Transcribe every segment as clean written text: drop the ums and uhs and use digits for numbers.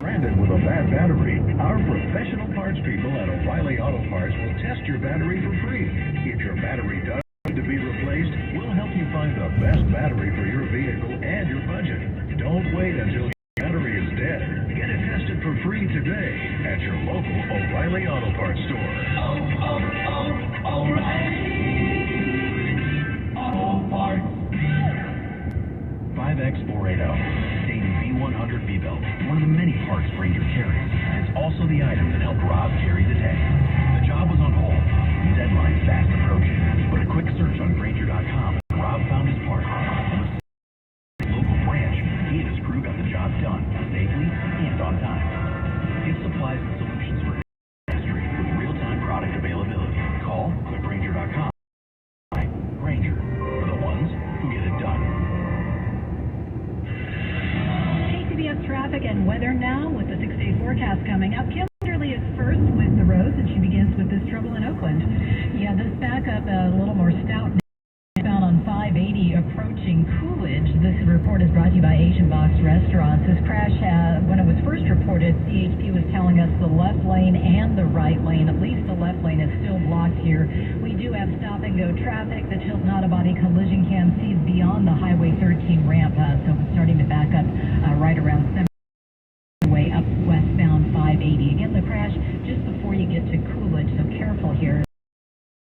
Stranded with a bad battery, our professional parts people at O'Reilly Auto Parts will test your battery for free. If your battery does need to be replaced, we'll help you find the best battery for your vehicle and your budget. Don't wait until your battery is dead. Get it tested for free today at your local O'Reilly Auto Parts store. O'Reilly Auto Parts. 5X480. B100 B-Belt, one of the many parts Ranger carries. It's also the item that helped Rob carry the tank. The job was on hold, the deadline fast approaching, but a quick search on Granger.com, Rob found his part. And with the local branch, he and his crew got the job done, safely and on time. Get supplies and solutions for industry with real-time product availability. Call Granger.com. Granger, for the ones who get it done. Traffic and weather now with the 6-day forecast coming up. Kimberly is first with the roads, and she begins with this trouble in Oakland. Yeah, this backup a little more stout found on 580 approaching Coolidge. This report is brought to you by Asian Box Restaurants. This crash, when it was first reported, CHP was telling us the left lane and the right lane, at least the left lane, is still blocked here. We do have stop-and-go traffic. The Tilton Auto-Body collision cam sees beyond the Highway 13 ramp, so it's starting to back up right around 7 way up westbound 580. Again, the crash just before you get to Coolidge, so careful here.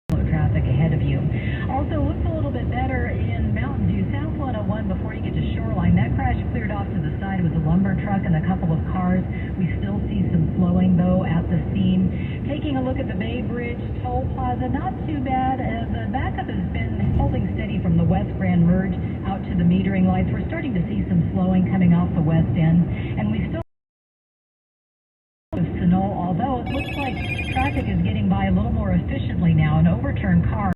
Traffic ahead of you. Also looks a little bit better in Mountain View, South 101 before you get to Shoreline. That crash cleared off to the side with a lumber truck and a couple of cars. We still see some slowing though at the scene. Taking a look at the Bay Bridge Toll Plaza, not too bad. The backup has been holding steady from the West Grand Merge out to the metering lights. We're starting to see some slowing coming off the west end, and we still although it looks like traffic is getting by a little more efficiently now. An overturned car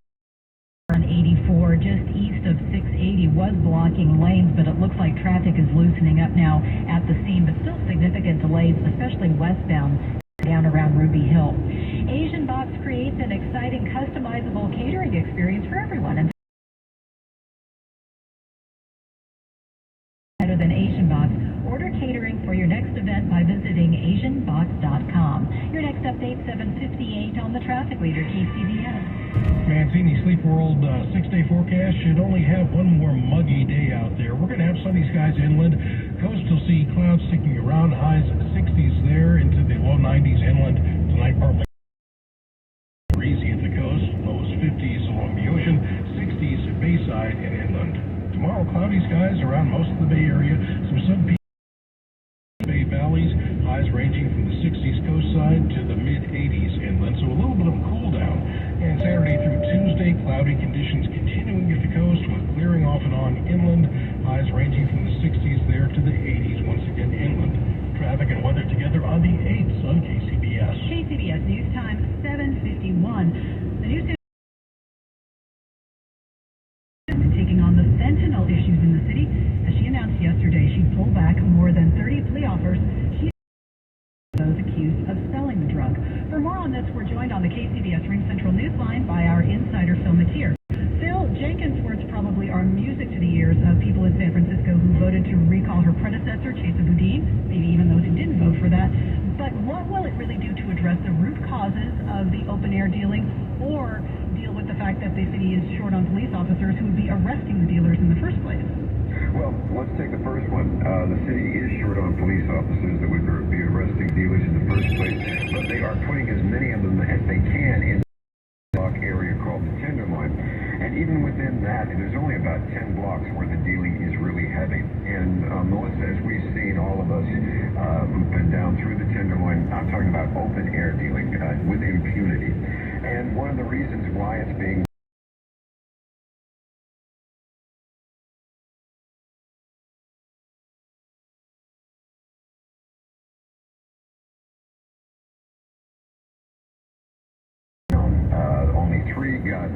on 84 just east of 680 was blocking lanes, but it looks like traffic is loosening up now at the scene, but still significant delays, especially westbound down around Ruby Hill. Asian Box creates an exciting customizable catering experience for everyone. And better than Asian Box. Order catering for your next event by visiting AsianBox.com. Your next update, 7:58 on the traffic leader, KCBS. Mancini Sleep World 6-day forecast should only have one more muggy day out there. We're going to have sunny skies inland. Coastal sea clouds sticking around, highs 60s there into the low 90s inland. Tonight, partly breezy at the coast, lows 50s along the ocean, 60s bayside and inland. Tomorrow, cloudy skies around most of the Bay Area, some sun-peaks. Bay valleys, highs ranging from the 60s coast side to the mid-80s inland, so a little bit of a cool down. And Saturday through Tuesday, cloudy conditions continuing at the coast with clearing off and on inland, highs ranging from the 60s there to the 80s once again inland. Traffic and weather together on the 8th on KCBS. KCBS News Time, 7:51. The news taking on the fentanyl issues in the city. As she announced yesterday, she pulled back more than 30 plea offers. She those accused of selling the drug. For more on this, we're joined on the KCBS Ring Central Newsline by our insider Phil Matier. Phil, Jenkins' words probably are music to the ears of people in San Francisco who voted to recall her predecessor, Chesa Boudin, maybe even those who didn't vote for that. But what will it really do to address the root causes of the open-air dealing, or deal with the fact that the city is short on police officers who would be arresting the dealers in the first place? Well, let's take the first one. The city is short on police officers that would be arresting dealers in the first place, but they are putting as many of them as they can in the block area called the Tenderloin. And even within that, there's only about 10 blocks where the dealing is really heavy. And Melissa, as we've seen, all of us who've been down through the Tenderloin, I'm talking about open air dealing with impunity. And one of the reasons why it's being only 3 got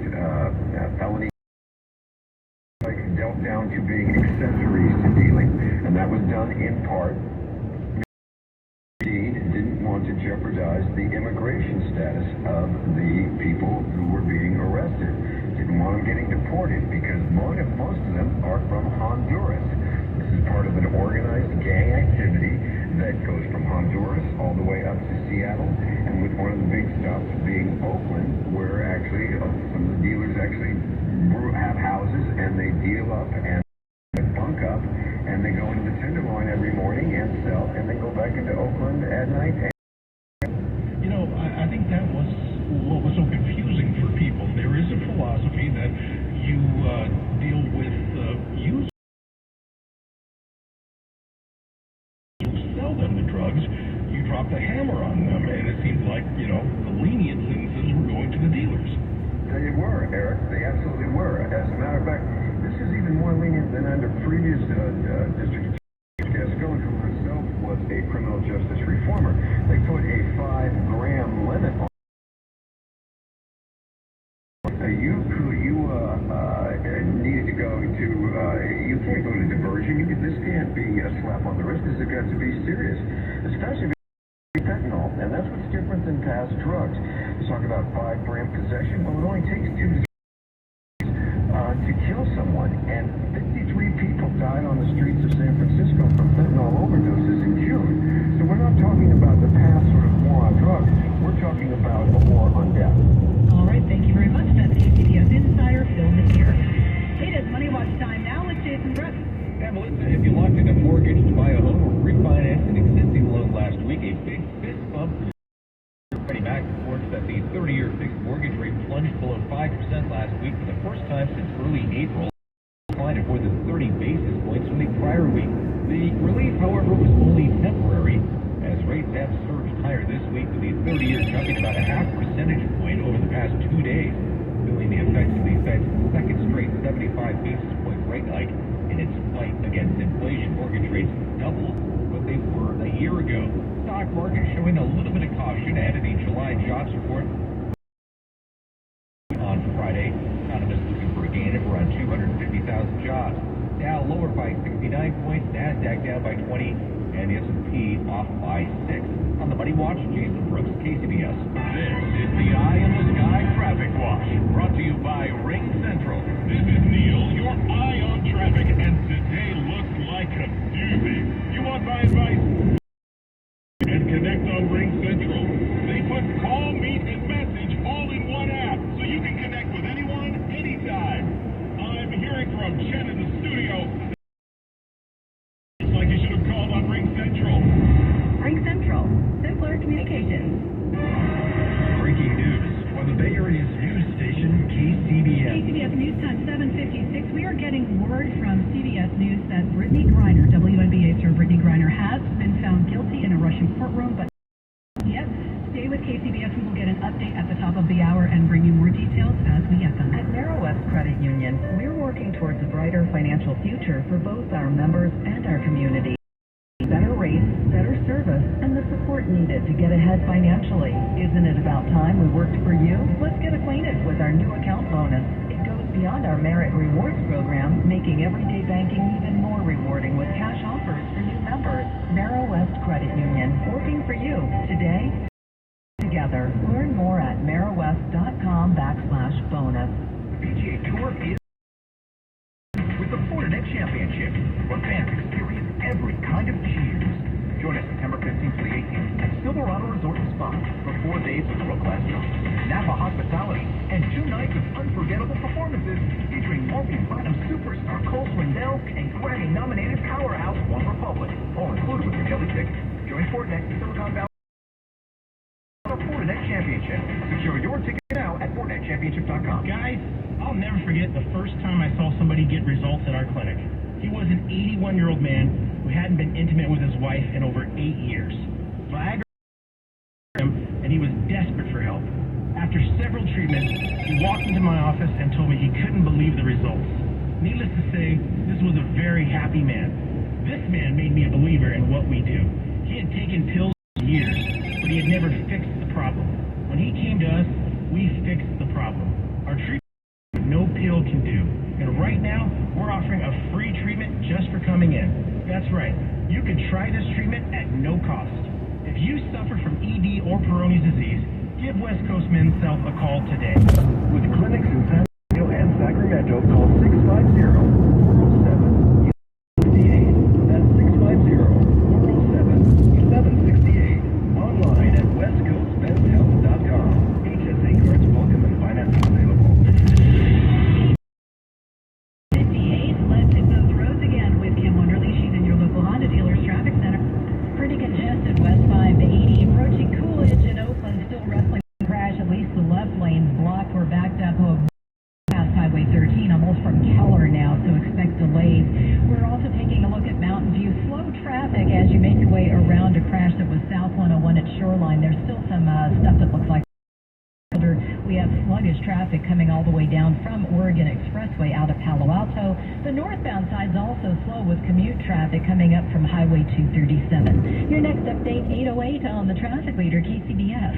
felony dealt down to being accessories to dealing, and that was done in part. Didn't want to jeopardize the immigration status of the people who were being arrested. Didn't want them getting deported because most of them are from Honduras. This is part of an organized gang activity that goes from Honduras all the way up to Seattle, and with one of the big stops being Oakland, where actually some of the dealers actually have houses and they deal up and bunk up, and they go into the Tenderloin every morning and sell, and then go back into Oakland at night. You know, I think that was what was so confusing for people. There is a philosophy that you deal with users who sell them the drugs. You drop the hammer on them, and it seems like, you know, the lenient sentences were going to the dealers. They were, Eric. They absolutely were. As a matter of fact, this is even more lenient than under previous district. Gascon, who herself was a criminal justice reformer. They put a 5-gram limit on. You needed to go to. You can't go to diversion. This can't be a slap on the wrist. This has got to be serious, especially fentanyl, and that's what's different than past drugs. You talk about 5-gram possession. Well, it only takes 2 to kill someone, and 53 people died on the streets of San Francisco from fentanyl overdoses in June. So we're not talking about the past sort of war on drugs. We're talking about a war on death. All right, thank you very much. That's CBS Insider Phil here. It is Money Watch time now with Jason Brooks. Yeah, Melissa, if you locked in a mortgage to buy a home or refinance an existing loan last week, a big fist bump. Freddie Mac reports that the 30-year fixed mortgage rate plunged below 5% last week for the first time since early April, a decline of more than 30 basis points from the prior week. The relief, however, was only temporary, as rates have surged higher this week, with the 30-year jumping about a half percentage point over the past 2 days, feeling the effects of the Fed's second straight 75 basis point rate hike in its fight against inflation. Mortgage rates doubled what they were a year ago. Stock market showing a little bit of caution ahead of the July jobs report on Friday. Economists looking for a gain of around 250,000 jobs. Dow lower by 69 points, NASDAQ down by 20, and the S&P off by 6. On the Money Watch, Jason Brooks, KCBS. This is the Eye in the Sky Traffic Watch, brought to you by Ring Central. This is Neil, your eye on traffic, and today looks like a doozy. You want my advice? And connect on Ring Central. They put call, meet, and message all in one app, so you can connect with anyone, anytime. I'm hearing from Chen in the studio. Looks like you should have called on Ring Central. Ring Central, simpler communications. Breaking news on the Bay Area's news station, KCBS. KCBS News Time 7:56. We are getting word from CBS News that Brittany Griner, WNBA star Brittany Griner, has been found guilty in a Russian courtroom, but yet, stay with KCBS. We will get an update at the top of the hour and bring you more details as we get them. At Narrow West Credit Union, we're working towards a brighter financial future for both our members and our community. Better rates, better service, and the support needed to get ahead financially. Isn't it about time we worked for you? Let's get acquainted with our new account bonus. It goes beyond our merit rewards program, making everyday banking even more rewarding with cash offers for new members. Narrow West Credit Union, working for you today. Together, learn more at narrowwest.com/bonus. PGA Tour is with the Fortinet Championship, where fans experience every kind of cheers. Join us September 15th to the 18th at Silverado Resort and Spa for 4 days of world-class golf, Napa hospitality, and 2 nights of unforgettable performances featuring multi-platinum superstar Cole Swindell and Grammy-nominated powerhouse One Republic, all included with your daily ticket. Join Fortinet in Silicon Valley. Fortinet Championship. Secure your ticket now at FortinetChampionship.com. Guys, I'll never forget the first time I saw somebody get results at our clinic. He was an 81-year-old man who hadn't been intimate with his wife in over 8 years. Viagra him, and he was desperate for help. After several treatments, he walked into my office and told me he couldn't believe the results. Needless to say, this was a very happy man. This man made me a believer in what we do. He had taken pills for years, but he had never fixed the problem. When he came to us, we fixed the problem. Our treatment no pill can do. And right now, we're offering a free treatment just for coming in. That's right. You can try this treatment at no cost. If you suffer from ED or Peyronie's disease, give West Coast Men's Health a call today. With clinics in San Diego and Sacramento, call 650-407-68. That's 650-407-68. shoreline. There's still some stuff that looks like we have sluggish traffic coming all the way down from Oregon Expressway out of Palo Alto. The northbound side's also slow with commute traffic coming up from Highway 237. Your next update, 8:08 on the traffic leader, KCBS.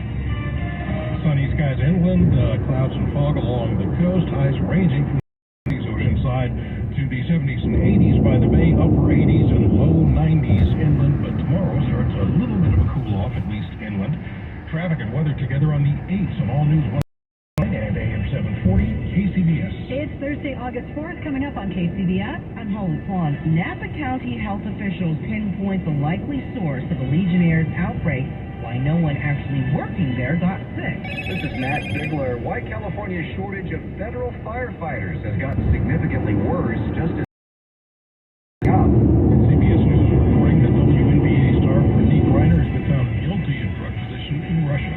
Sunny skies inland, clouds and fog along the coast, highs ranging from the ocean side to the 70s and 80s by the bay, upper 80s and low 90s inland, but tomorrow starts a little bit of a cool off, at least inland. Traffic and weather together on the 8th on All News 1 and AM 740 KCBS. It's Thursday, August 4th, coming up on KCBS. I'm Holly Kwan. Napa County health officials pinpoint the likely source of a Legionnaire's outbreak. Why no one actually working there got sick. This is Matt Bigler. Why California's shortage of federal firefighters has gotten significantly worse just as CBS News reporting that WNBA star Brittany Griner has been found guilty of drug possession in Russia.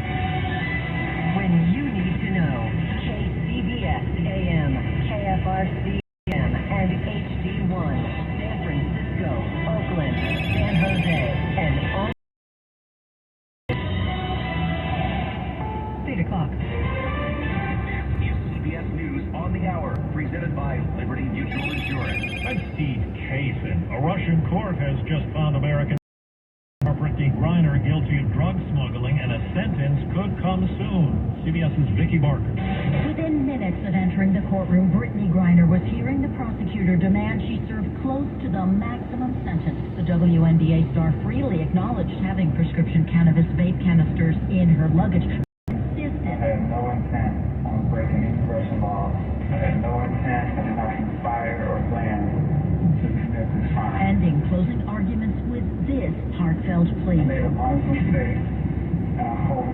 When you need to know, KCBS AM, KFRC AM, and HD1, San Francisco, Oakland, San Jose, and all. 8 o'clock. is CBS News on the Hour, presented by Liberty Mutual Insurance. I'm Steve Kaysen. A Russian court has just found American Brittany Griner guilty of drug smuggling, and a sentence could come soon. CBS's Vicki Barker. Within minutes of entering the courtroom, Brittany Griner was hearing the prosecutor demand she serve close to the maximum sentence. The WNBA star freely acknowledged having prescription cannabis vape canisters in her luggage. I had no intent on breaking any Russian law. I had no intent and not inspired or planned to commit this crime. Ending closing arguments with this heartfelt plea. I made a honest mistake, and I hope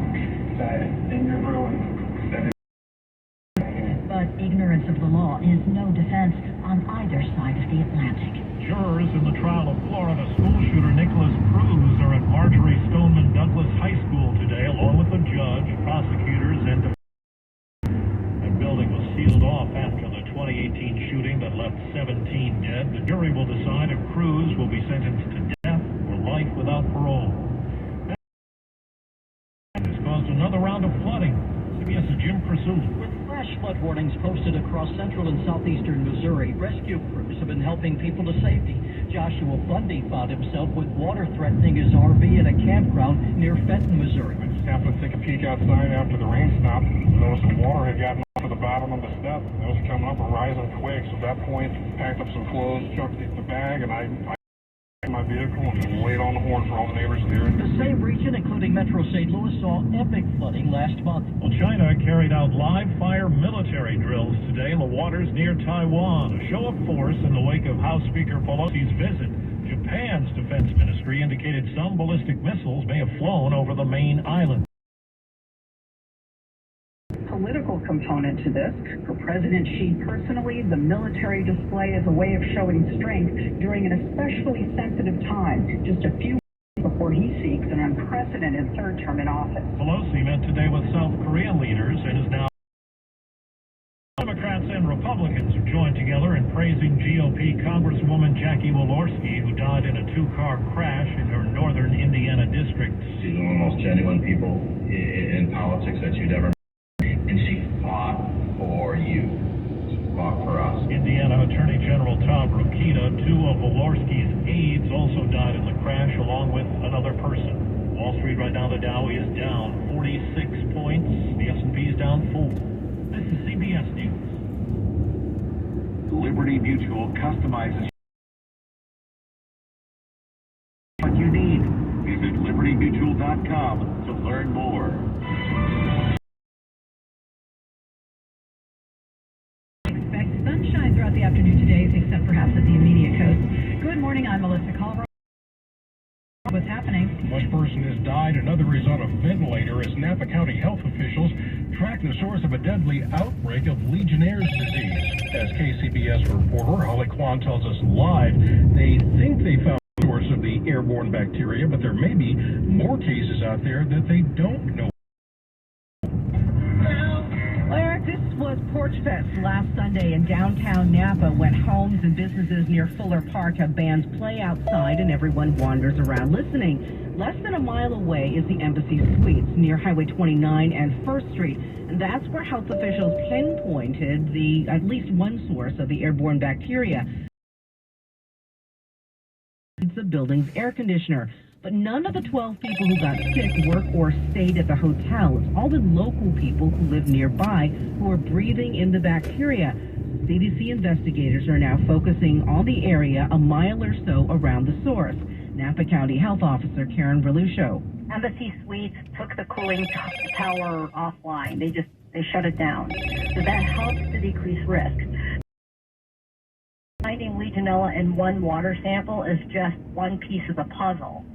that in your ruin, that it. But ignorance of the law is no defense on either side of the Atlantic. Jurors in the trial of Florida school shooter Nicholas Cruz are at Marjorie Stoneman Douglas High School today, along with the judge, prosecutors, and the building was sealed off after the 2018 shooting that left 17 dead. The jury will decide if Cruz will be sentenced to death or life without parole. This caused another round of flooding. CBS's Jim Pursuit. With flash flood warnings posted across central and southeastern Missouri, rescue crews have been helping people to safety. Joshua Bundy found himself with water threatening his RV at a campground near Fenton, Missouri. I just happened to take a peek outside after the rain stopped. Noticed the water had gotten up to the bottom of the step. It was coming up and rising quick. So at that point, packed up some clothes, chucked it in the bag, and I my vehicle and laid on the horn for all the neighbors there. The same region, including Metro St. Louis, saw epic flooding last month. Well, China carried out live fire military drills today in the waters near Taiwan, a show of force in the wake of House Speaker Pelosi's visit. Japan's defense ministry indicated some ballistic missiles may have flown over the main island. Political component to this. For President Xi personally, the military display is a way of showing strength during an especially sensitive time, just a few weeks before he seeks an unprecedented third term in office. Pelosi met today with South Korean leaders and is now. Democrats and Republicans have joined together in praising GOP Congresswoman Jackie Walorski, who died in a two-car crash in her northern Indiana district. She's one of the most genuine people in politics that you'd ever met. And she fought for you. She fought for us. Indiana Attorney General Tom Rokita, two of Walorski's aides, also died in the crash, along with another person. Wall Street right now, the Dow is down 46 points. The S&P is down 4. This is CBS News. Liberty Mutual customizes what you need. Visit libertymutual.com to learn more. Sunshine throughout the afternoon today, except perhaps at the immediate coast. Good morning, I'm Melissa Colbert. What's happening? One person has died, another is on a ventilator as Napa County health officials track the source of a deadly outbreak of Legionnaire's disease. As KCBS reporter Holly Kwan tells us live, they think they found the source of the airborne bacteria, but there may be more cases out there that they don't know. Larry, this was Porch Fest last Sunday in downtown Napa, when homes and businesses near Fuller Park have bands play outside and everyone wanders around listening. Less than a mile away is the Embassy Suites near Highway 29 and 1st Street. And that's where health officials pinpointed at least one source of the airborne bacteria. It's the building's air conditioner. But none of the 12 people who got sick work or stayed at the hotel. It's all the local people who live nearby who are breathing in the bacteria. CDC investigators are now focusing on the area a mile or so around the source. Napa County Health Officer Karen Verluscio. Embassy Suites took the cooling tower offline. They shut it down. So that helps to decrease risk. Finding Legionella in one water sample is just one piece of the puzzle.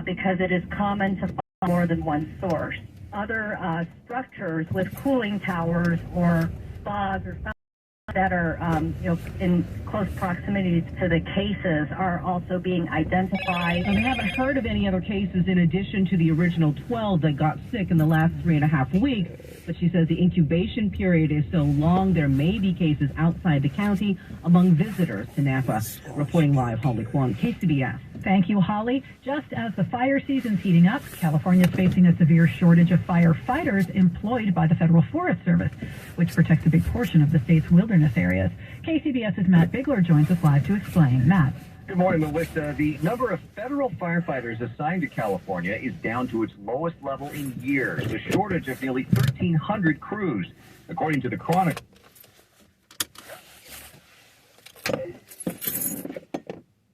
Because it is common to find more than one source. Other structures with cooling towers or spas or something that are in close proximity to the cases are also being identified. And we haven't heard of any other cases in addition to the original 12 that got sick in the last 3.5 weeks. But she says the incubation period is so long, there may be cases outside the county among visitors to Napa. Reporting live, Holly Kwon, KCBS. Thank you, Holly. Just as the fire season's heating up, California is facing a severe shortage of firefighters employed by the Federal Forest Service, which protects a big portion of the state's wilderness areas. KCBS's Matt Bigler joins us live to explain. Matt. Good morning, Melissa. The number of federal firefighters assigned to California is down to its lowest level in years, a shortage of nearly 1,300 crews. According to the Chronicle,